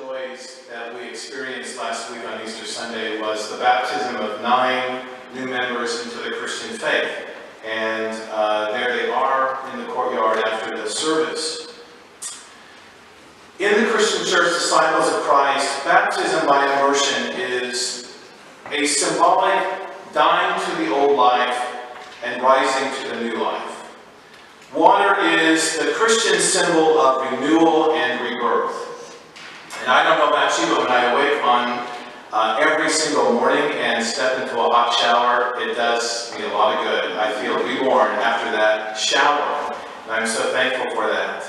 joys that we experienced last week on Easter Sunday was the baptism of 9 new members into the Christian faith. And there they are in the courtyard after the service. In the Christian Church, Disciples of Christ, baptism by immersion is a symbolic dying to the old life and rising to the new life. Water is the Christian symbol of renewal and rebirth. And I don't know about you, but when I wake on every single morning and step into a hot shower, it does me a lot of good. I feel reborn after that shower, and I'm so thankful for that.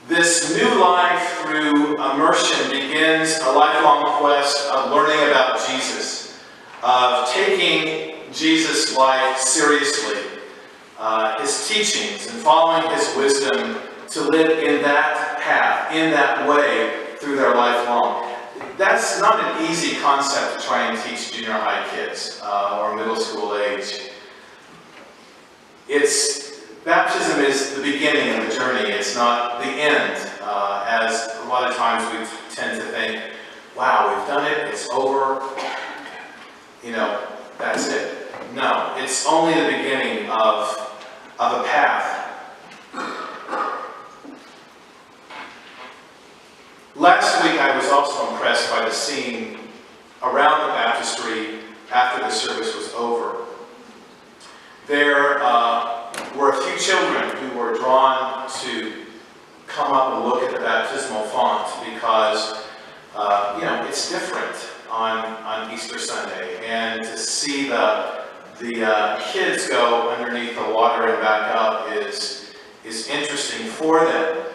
This new life through immersion begins a lifelong quest of learning about Jesus, of taking Jesus' life seriously, his teachings, and following his wisdom to live in that path, in that way, through their life long. That's not an easy concept to try and teach junior high kids or middle school age. Baptism is the beginning of the journey. It's not the end, as a lot of times we tend to think, wow, we've done it, it's over, that's it. No, it's only the beginning of a path. Last week I was also impressed by the scene around the baptistry after the service was over. There were a few children who were drawn to come up and look at the baptismal font because, it's different on Easter Sunday. And to see the kids go underneath the water and back up is interesting for them.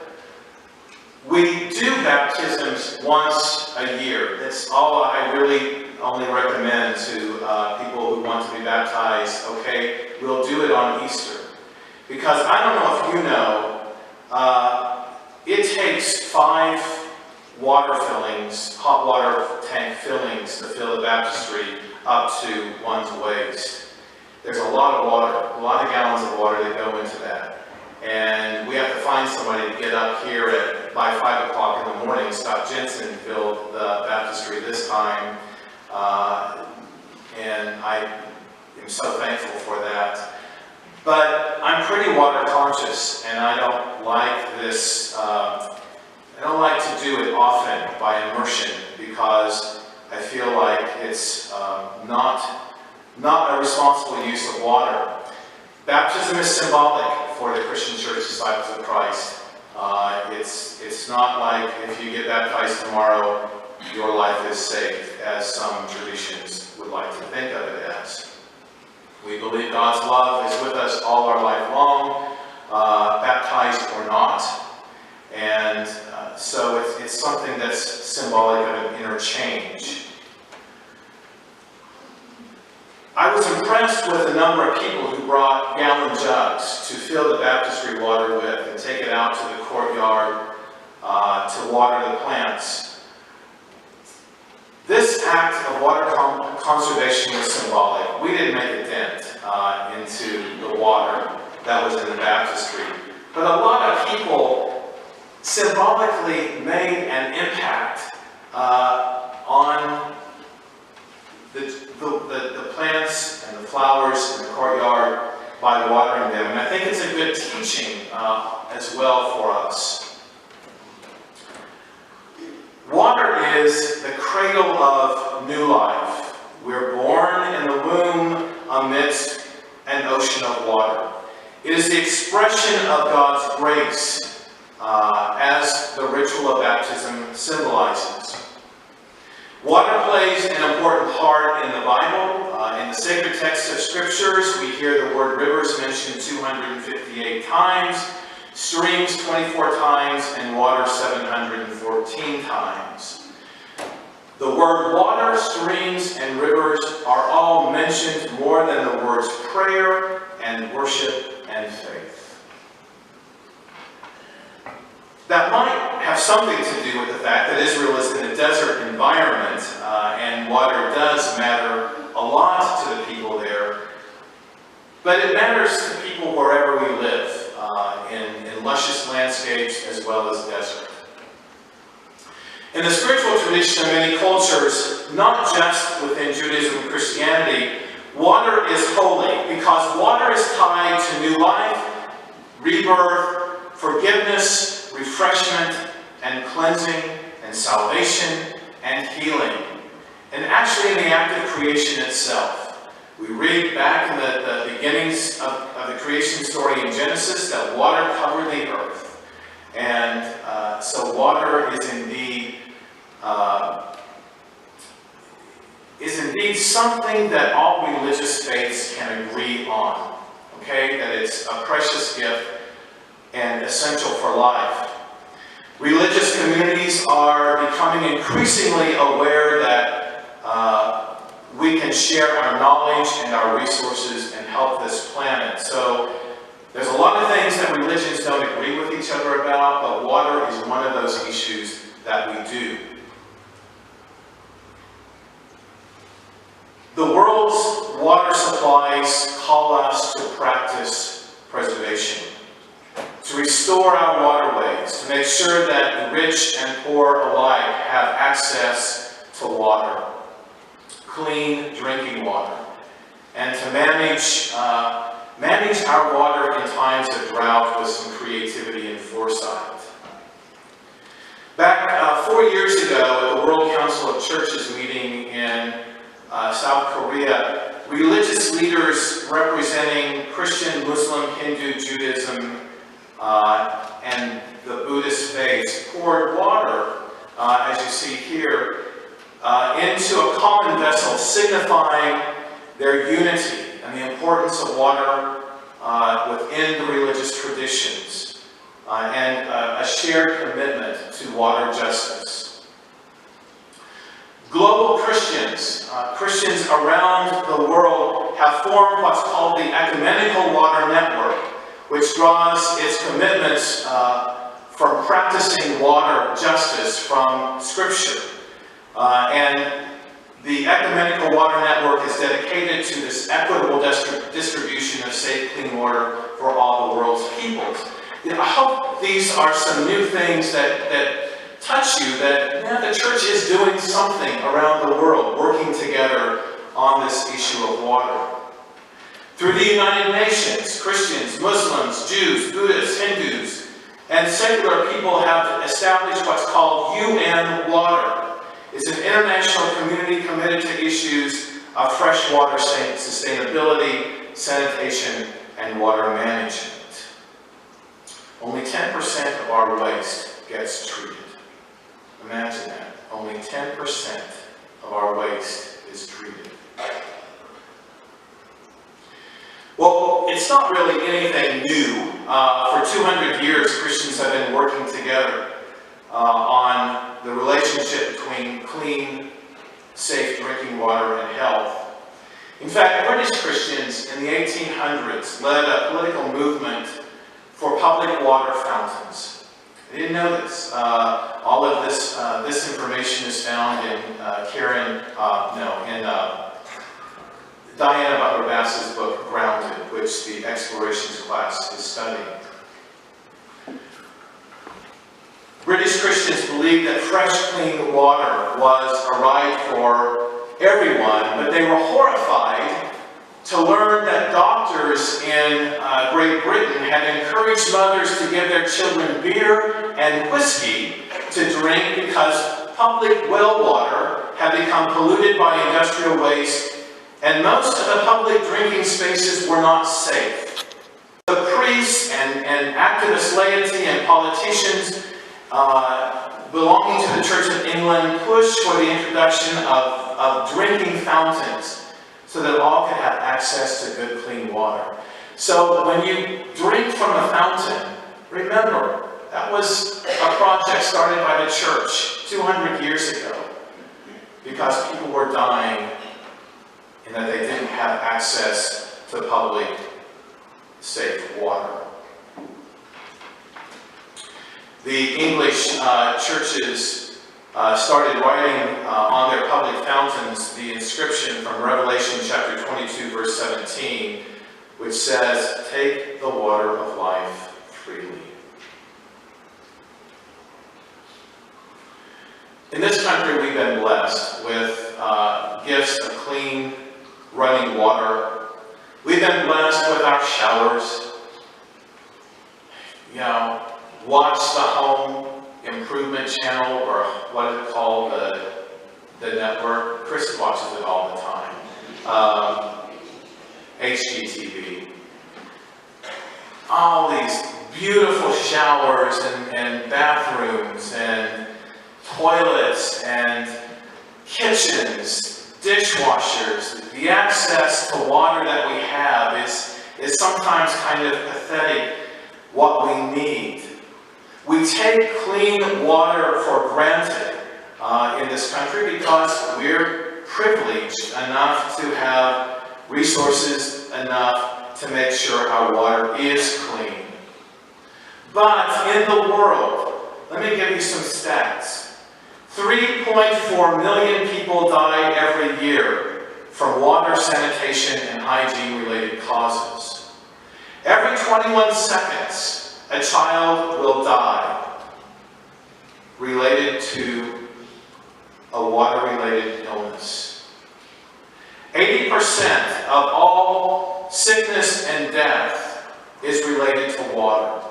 We do baptisms once a year. That's all I really only recommend to people who want to be baptized. Okay, we'll do it on Easter. Because I don't know if you know, it takes 5 water fillings, hot water tank fillings, to fill the baptistry up to one's waist. There's a lot of water, a lot of gallons of water that go into that. And we have to find somebody to get up here by 5 o'clock in the morning. Scott Jensen filled the baptistry this time. And I am so thankful for that. But I'm pretty water conscious, and I don't like this. I don't like to do it often by immersion because I feel like it's not a responsible use of water. Baptism is symbolic for the Christian Church Disciples of Christ. It's not like if you get baptized tomorrow, your life is safe, as some traditions would like to think of it as. We believe God's love is with us all our life long, baptized or not. And so it's something that's symbolic of an interchange. I was impressed with the number of people who brought gallon jugs to fill the baptistry water with and take it out to the courtyard to water the plants. This act of water conservation was symbolic. We didn't make a dent into the water that was in the baptistry. But a lot of people symbolically made an impact on the plants and the flowers in the courtyard by watering them. And I think it's a good teaching as well for us. Water is the cradle of new life. We're born in the womb amidst an ocean of water. It is the expression of God's grace as the ritual of baptism symbolizes. Water plays an important part in the Bible. In the sacred text of Scriptures, we hear the word rivers mentioned 258 times, streams 24 times, and water 714 times. The word water, streams, and rivers are all mentioned more than the words prayer and worship and faith. That might have something to do with the fact that Israel is in a desert environment, and water does matter a lot to the people there. But it matters to people wherever we live, in luscious landscapes as well as desert. In the spiritual tradition of many cultures, not just within Judaism and Christianity, water is holy because water is tied to new life, rebirth, forgiveness, refreshment, and cleansing, and salvation, and healing. And actually in the act of creation itself. We read back in the beginnings of the creation story in Genesis that water covered the earth. And so water is indeed something that all religious faiths can agree on. Okay? That it's a precious gift and essential for life. Religious communities are becoming increasingly aware that we can share our knowledge and our resources and help this planet. So there's a lot of things that religions don't agree with each other about, but water is one of those issues that we do. The world's water supplies call us to practice preservation, to restore our waterways, to make sure that the rich and poor alike have access to water, clean drinking water, and to manage our water in times of drought with some creativity and foresight. Back 4 years ago at the World Council of Churches meeting in South Korea, religious leaders representing Christian, Muslim, Hindu, Judaism, and the Buddhist faiths poured water, as you see here, into a common vessel, signifying their unity and the importance of water within the religious traditions, and a shared commitment to water justice. Global Christians, Christians around the world, have formed what's called the Ecumenical Water Network, which draws its commitments from practicing water justice from Scripture. And the Ecumenical Water Network is dedicated to this equitable distribution of safe, clean water for all the world's peoples. I hope these are some new things that touch you, that the church is doing something around the world, working together on this issue of water. Through the United Nations, Christians, Muslims, Jews, Buddhists, Hindus, and secular people have established what's called UN Water. It's an international community committed to issues of freshwater sustainability, sanitation, and water management. Only 10% of our waste gets treated. Imagine that. Only 10% of our waste is treated. Well, it's not really anything new. For 200 years, Christians have been working together on the relationship between clean, safe drinking water and health. In fact, British Christians in the 1800s led a political movement for public water fountains. I didn't know this. All of this information is found in Diana Butler Bass's book, Grounded, which the Explorations class is studying. British Christians believed that fresh, clean water was a right for everyone, but they were horrified to learn that doctors in Great Britain had encouraged mothers to give their children beer and whiskey to drink because public well water had become polluted by industrial waste, and most of the public drinking spaces were not safe. The priests and activist laity and politicians belonging to the Church of England pushed for the introduction of drinking fountains so that all could have access to good, clean water. So when you drink from a fountain, remember, that was a project started by the church 200 years ago because people were dying and that they didn't have access to public, safe water. The English churches started writing on their public fountains the inscription from Revelation chapter 22, verse 17, which says, "Take the water of life freely." In this country, we've been blessed with gifts of clean, running water. We've been blessed with our showers. You know, watch the Home Improvement Channel, or what is it called, the network. Chris watches it all the time. HGTV. All these beautiful showers and bathrooms and toilets and kitchens, dishwashers. The access to water that we have is sometimes kind of pathetic what we need. We take clean water for granted in this country because we're privileged enough to have resources enough to make sure our water is clean. But in the world, let me give you some stats. 3.4 million people die every year from water, sanitation, and hygiene-related causes. Every 21 seconds, a child will die related to a water-related illness. 80% of all sickness and death is related to water.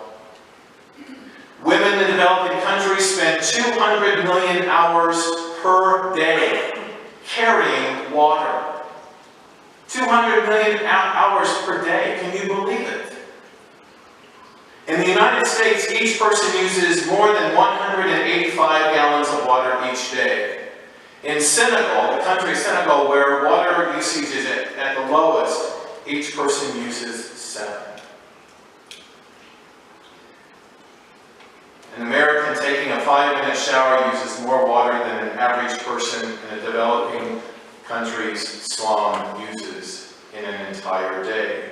Women in developing countries spend 200 million hours per day carrying water. 200 million hours per day. Can you believe it? In the United States, each person uses more than 185 gallons of water each day. In Senegal, the country of Senegal, where water usage is at the lowest, each person uses 7. An American taking a 5-minute shower uses more water than an average person in a developing country's slum uses in an entire day.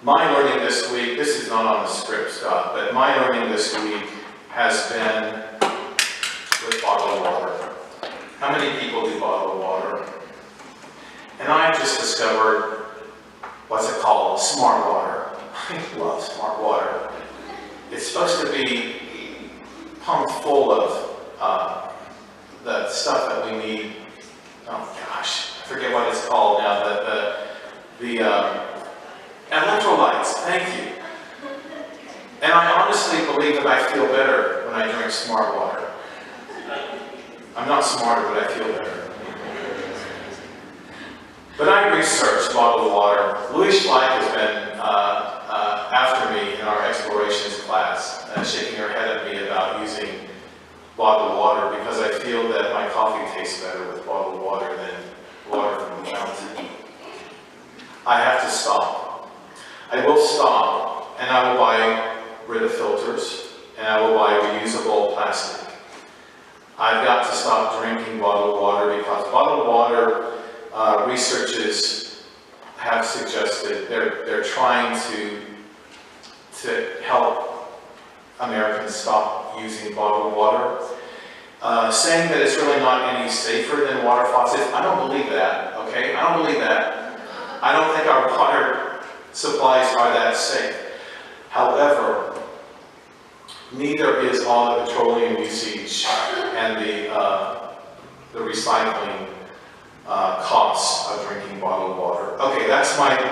My learning this week, this is not on the script stuff, but my learning this week has been with bottled water. How many people do bottled water? And I just discovered, what's it called? Smart water. I love smart water. It's supposed to be pumped full of the stuff that we need. Oh gosh, I forget what it's called now. The electrolytes. Thank you. And I honestly believe that I feel better when I drink smart water. I'm not smarter, but I feel better. But I researched bottled water. Louis Schleich has been after me in our explorations class, shaking her head at me about using bottled water because I feel that my coffee tastes better with bottled water than water from the fountain. I have to stop. I will stop, and I will buy rid of filters, and I will buy reusable plastic. I've got to stop drinking bottled water because bottled water, researchers have suggested they're trying to help Americans stop using bottled water, saying that it's really not any safer than water faucets. I don't believe that, okay? I don't believe that. I don't think our water supplies are that safe. However, neither is all the petroleum usage and the recycling costs of drinking bottled water. Okay, that's my thing.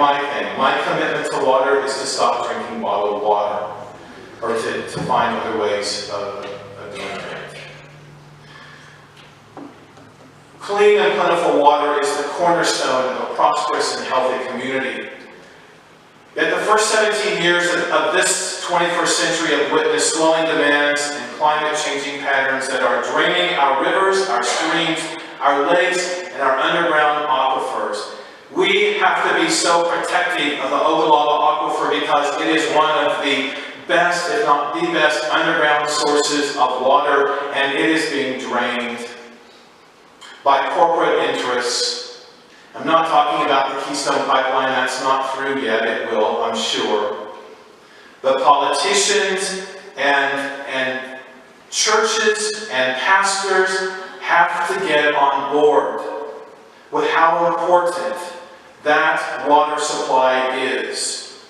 My commitment to water is to stop drinking bottled water, or to find other ways of doing it. Clean and plentiful water is the cornerstone of a prosperous and healthy community. Yet the first 17 years of this 21st century have witnessed swelling demands and climate-changing patterns that are draining our rivers, our streams, our lakes, and our underground aquifers. We have to be so protective of the Ogallala Aquifer because it is one of the best, if not the best, underground sources of water, and it is being drained by corporate interests. I'm not talking about the Keystone Pipeline, that's not through yet, it will, I'm sure. But politicians and churches and pastors have to get on board with how important that water supply is.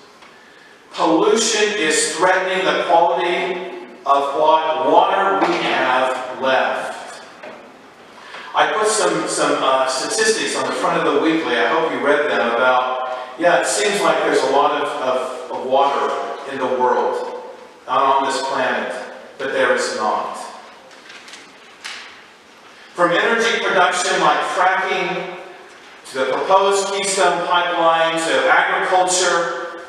Pollution is threatening the quality of what water we have left. I put some statistics on the front of the weekly. I hope you read them about, it seems like there's a lot of water in the world, not on this planet, but there is not. From energy production like fracking, to the proposed Keystone Pipeline, to agriculture,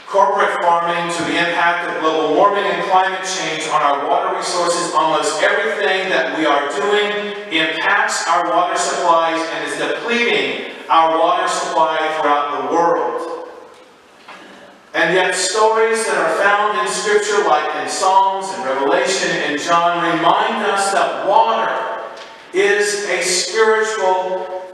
corporate farming, to the impact of global warming and climate change on our water resources, almost everything that we are doing impacts our water supplies and is depleting our water supply throughout the world. And yet stories that are found in Scripture, like in Psalms and Revelation and John, remind us that water is a spiritual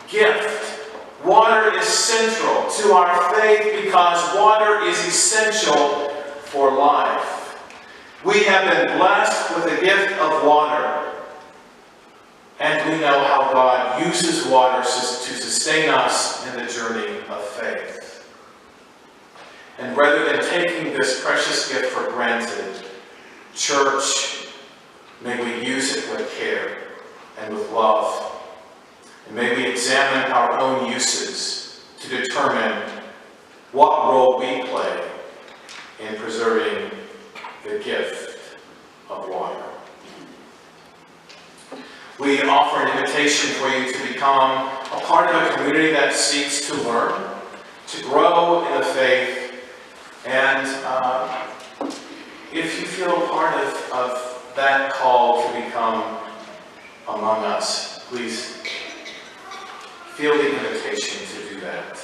gift. Water is central to our faith because water is essential for life. We have been blessed with the gift of water, and we know how God uses water to sustain us in the journey of faith. And rather than taking this precious gift for granted, church, may we use it with care and with love. And may we examine our own uses to determine what role we play in preserving the gift of water. We offer an invitation for you to become a part of a community that seeks to learn, to grow in the faith, and if you feel part of that call to become among us, please feel the invitation to do that.